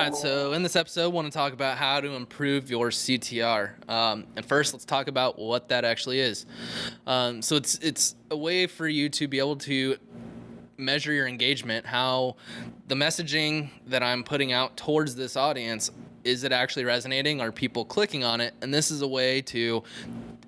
right, so in this episode, I want to talk about how to improve your CTR. And first, let's talk about what that actually is. So it's a way for you to be able to measure your engagement, how the messaging that I'm putting out towards this audience, is it actually resonating? Are people clicking on it? And this is a way to,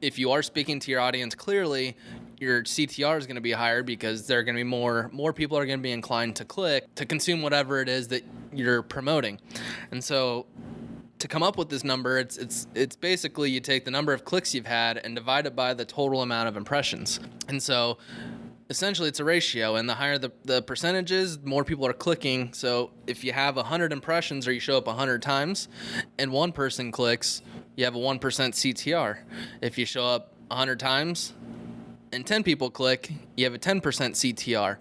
if you are speaking to your audience clearly, your CTR is going to be higher because there are going to be more people are going to be inclined to click to consume whatever it is that you're promoting. And so to come up with this number, it's basically you take the number of clicks you've had and divide it by the total amount of impressions. And so essentially it's a ratio, and the higher the percentages, the more people are clicking. So if you have 100 impressions or you show up 100 times and one person clicks, you have a 1% CTR. If you show up 100 times and 10 people click, you have a 10% CTR.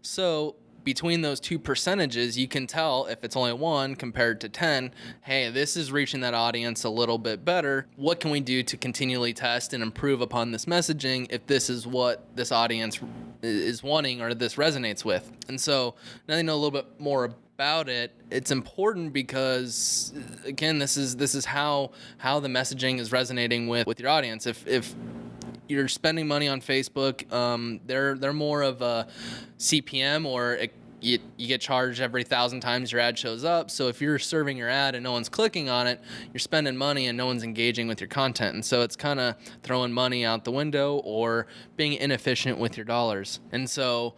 So between those two percentages, you can tell if it's only 1 compared to 10, hey, this is reaching that audience a little bit better. What can we do to continually test and improve upon this messaging if this is what this audience is wanting or this resonates with? And so now you know a little bit more about it. It's important because, again, this is how the messaging is resonating with your audience. If you're spending money on Facebook, they're more of a CPM, or you get charged every 1,000 times your ad shows up. So if you're serving your ad and no one's clicking on it, you're spending money and no one's engaging with your content. And so it's kind of throwing money out the window or being inefficient with your dollars. And so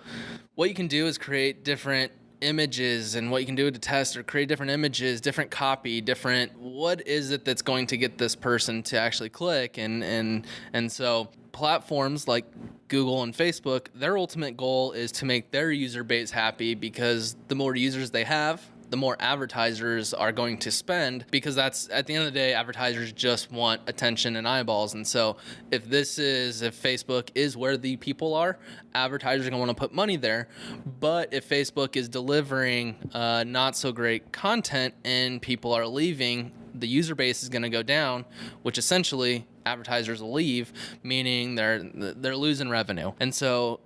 what you can do is create different images, and what you can do to test or create different images, different copy, different what is it that's going to get this person to actually click. And so platforms like Google and Facebook, their ultimate goal is to make their user base happy, because the more users they have, the more advertisers are going to spend, because that's, at the end of the day, advertisers just want attention and eyeballs. And so if Facebook is where the people are, advertisers are going to want to put money there. But if Facebook is delivering not so great content and people are leaving, the user base is going to go down, which essentially advertisers will leave, meaning they're losing revenue. And so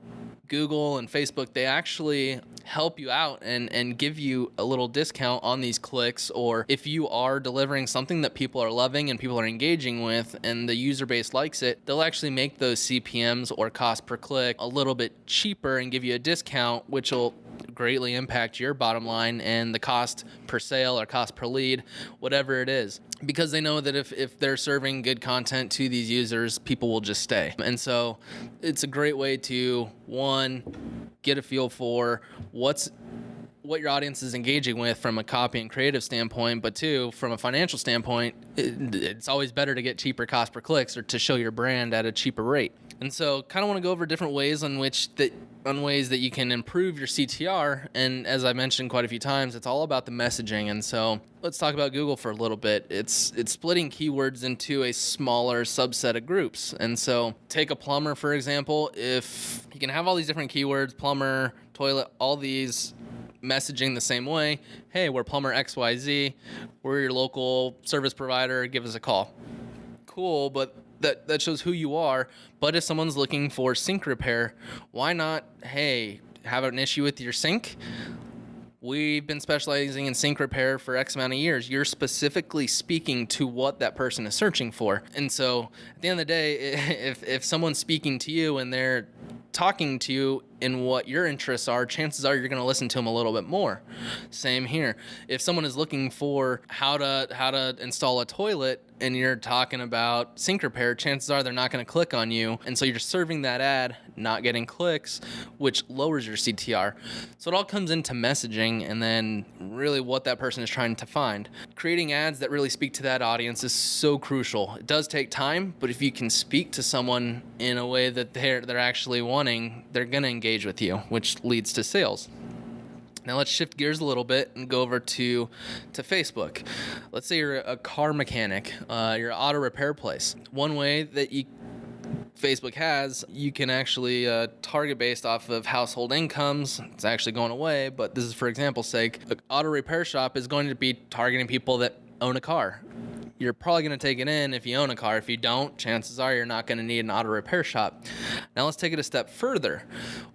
Google and Facebook, they actually help you out and give you a little discount on these clicks, or if you are delivering something that people are loving and people are engaging with and the user base likes it, they'll actually make those CPMs or cost per click a little bit cheaper and give you a discount, which will greatly impact your bottom line and the cost per sale or cost per lead, whatever it is, because they know that if they're serving good content to these users, people will just stay. And so it's a great way to, one, get a feel for what your audience is engaging with from a copy and creative standpoint, but two, from a financial standpoint, it's always better to get cheaper cost per clicks or to show your brand at a cheaper rate. And so kind of want to go over different ways on ways that you can improve your CTR. And as I mentioned quite a few times, it's all about the messaging. And so let's talk about Google for a little bit. It's splitting keywords into a smaller subset of groups. And so take a plumber, for example. If you can have all these different keywords, plumber, toilet, all these messaging the same way. Hey, we're plumber XYZ. We're your local service provider. Give us a call. Cool, but that shows who you are. But if someone's looking for sink repair, why not, hey, have an issue with your sink? We've been specializing in sink repair for X amount of years. You're specifically speaking to what that person is searching for. And so at the end of the day, if someone's speaking to you and they're talking to you in what your interests are, chances are you're going to listen to them a little bit more. Same here. If someone is looking for how to install a toilet and you're talking about sink repair, chances are they're not going to click on you. And so you're serving that ad, not getting clicks, which lowers your CTR. So it all comes into messaging and then really what that person is trying to find. Creating ads that really speak to that audience is so crucial. It does take time, but if you can speak to someone in a way that they're actually wanting, they're going to engage with you, which leads to sales. Now let's shift gears a little bit and go over to Facebook. Let's say you're a car mechanic, you're an auto repair place. One way that Facebook has, you can actually target based off of household incomes. It's actually going away, but this is for example's sake. An auto repair shop is going to be targeting people that own a car. you're probably going to take it in if you own a car. If you don't, chances are you're not going to need an auto repair shop. Now let's take it a step further.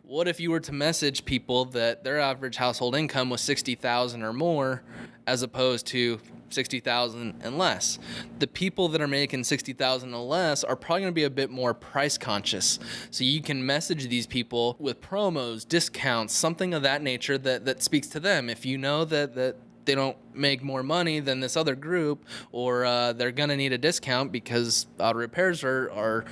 What if you were to message people that their average household income was $60,000 or more, as opposed to $60,000 and less? The people that are making $60,000 and less are probably going to be a bit more price conscious. So you can message these people with promos, discounts, something of that nature that speaks to them. If you know that they don't make more money than this other group, or they're going to need a discount because auto repairs are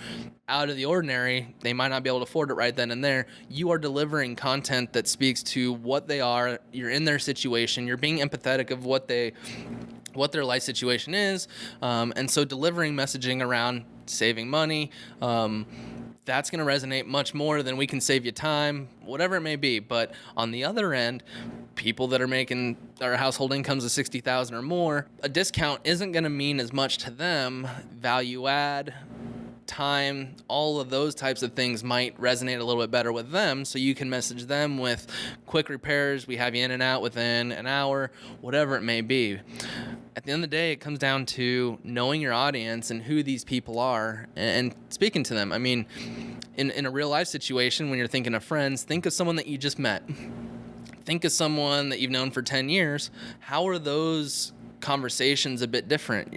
out of the ordinary, they might not be able to afford it right then and there, you are delivering content that speaks to what they are. You're in their situation. You're being empathetic of what their life situation is. And so delivering messaging around saving money, that's going to resonate much more than we can save you time, whatever it may be. But on the other end, people that are making their household incomes of $60,000 or more, a discount isn't going to mean as much to them. Value add, time, all of those types of things might resonate a little bit better with them. So you can message them with quick repairs. We have you in and out within an hour, whatever it may be. At the end of the day, it comes down to knowing your audience and who these people are and speaking to them. I mean, in a real life situation, when you're thinking of friends, think of someone that you just met. Think of someone that you've known for 10 years. How are those conversations a bit different?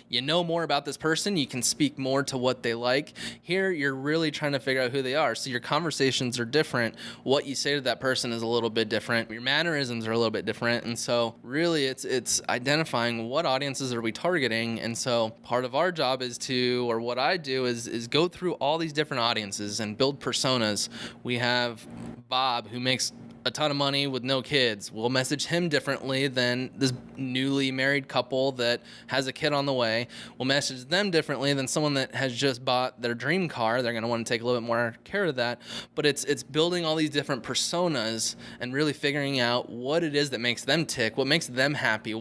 You know more about this person. You can speak more to what they like. Here, you're really trying to figure out who they are. So your conversations are different. What you say to that person is a little bit different. Your mannerisms are a little bit different. And so really it's identifying what audiences are we targeting. And so part of our job or what I do is go through all these different audiences and build personas. We have Bob, who makes a ton of money with no kids. We'll message him differently than this newly married couple that has a kid on the way. We'll message them differently than someone that has just bought their dream car. They're going to want to take a little bit more care of that. But it's building all these different personas and really figuring out what it is that makes them tick, what makes them happy.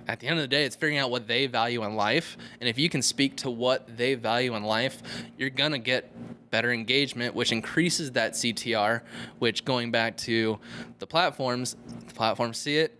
At the end of the day, it's figuring out what they value in life. And if you can speak to what they value in life, you're going to get better engagement, which increases that CTR, which, going back to the platforms see it.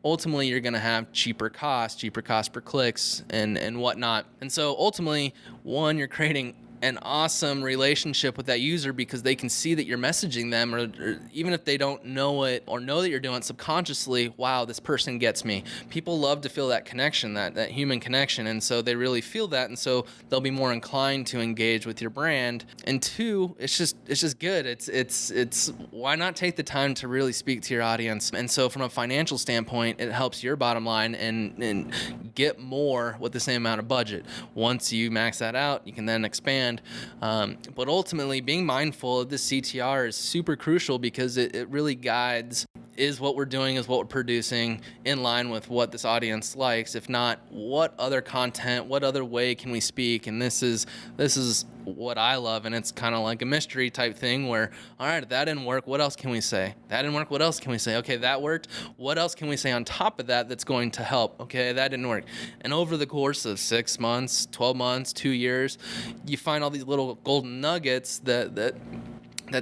Ultimately, you're going to have cheaper cost per clicks and whatnot. And so ultimately, one, you're creating an awesome relationship with that user because they can see that you're messaging them, or even if they don't know it or know that you're doing it subconsciously, wow, this person gets me. People love to feel that connection, that human connection, and so they really feel that, and so they'll be more inclined to engage with your brand. And two, it's just good. It's why not take the time to really speak to your audience? And so from a financial standpoint, it helps your bottom line and get more with the same amount of budget. Once you max that out, you can then expand. But ultimately, being mindful of this CTR is super crucial because it really guides, is what we're doing, is what we're producing in line with what this audience likes? If not, what other content, what other way can we speak? And this is what I love, and it's kind of like a mystery type thing where, all right, that didn't work, what else can we say? That didn't work, what else can we say? Okay, that worked, what else can we say on top of that's going to help? Okay, that didn't work. And over the course of 6 months, 12 months, 2 years, you find all these little golden nuggets that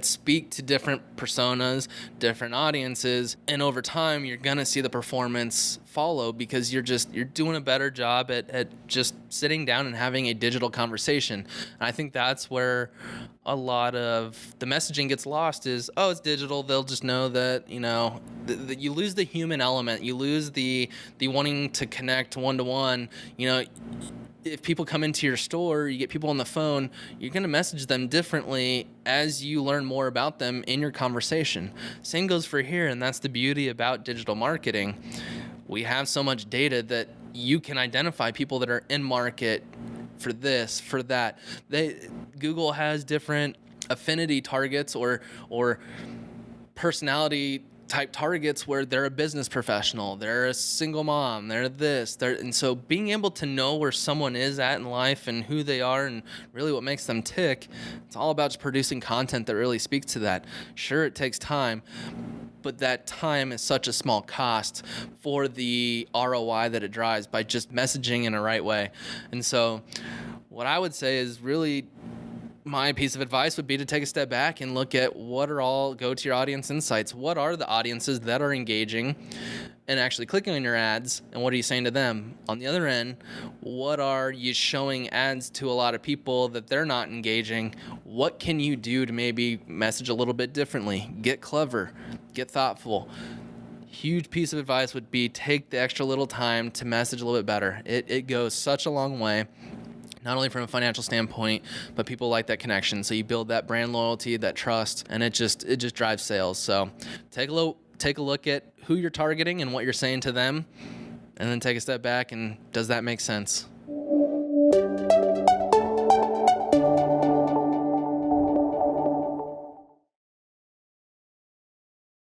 speak to different personas, different audiences, and over time you're gonna see the performance follow because you're doing a better job at just sitting down and having a digital conversation. And I think that's where a lot of the messaging gets lost is, oh, it's digital. They'll just know that, you lose the human element. You lose the wanting to connect one-to-one. If people come into your store, you get people on the phone, you're going to message them differently as you learn more about them in your conversation. Same goes for here, and that's the beauty about digital marketing. We have so much data that you can identify people that are in market for this, for that. Google has different affinity targets or personality type targets where they're a business professional, they're a single mom, and so being able to know where someone is at in life and who they are and really what makes them tick, it's all about just producing content that really speaks to that. Sure, it takes time, but that time is such a small cost for the ROI that it drives by just messaging in a right way. And so what I would say is really my piece of advice would be to take a step back and look at go to your audience insights. What are the audiences that are engaging and actually clicking on your ads, and what are you saying to them? On the other end, what are you showing ads to a lot of people that they're not engaging? What can you do to maybe message a little bit differently? Get clever, get thoughtful. Huge piece of advice would be take the extra little time to message a little bit better. It goes such a long way. Not only from a financial standpoint, but people like that connection. So you build that brand loyalty, that trust, and it just drives sales. So take a look at who you're targeting and what you're saying to them, and then take a step back and does that make sense?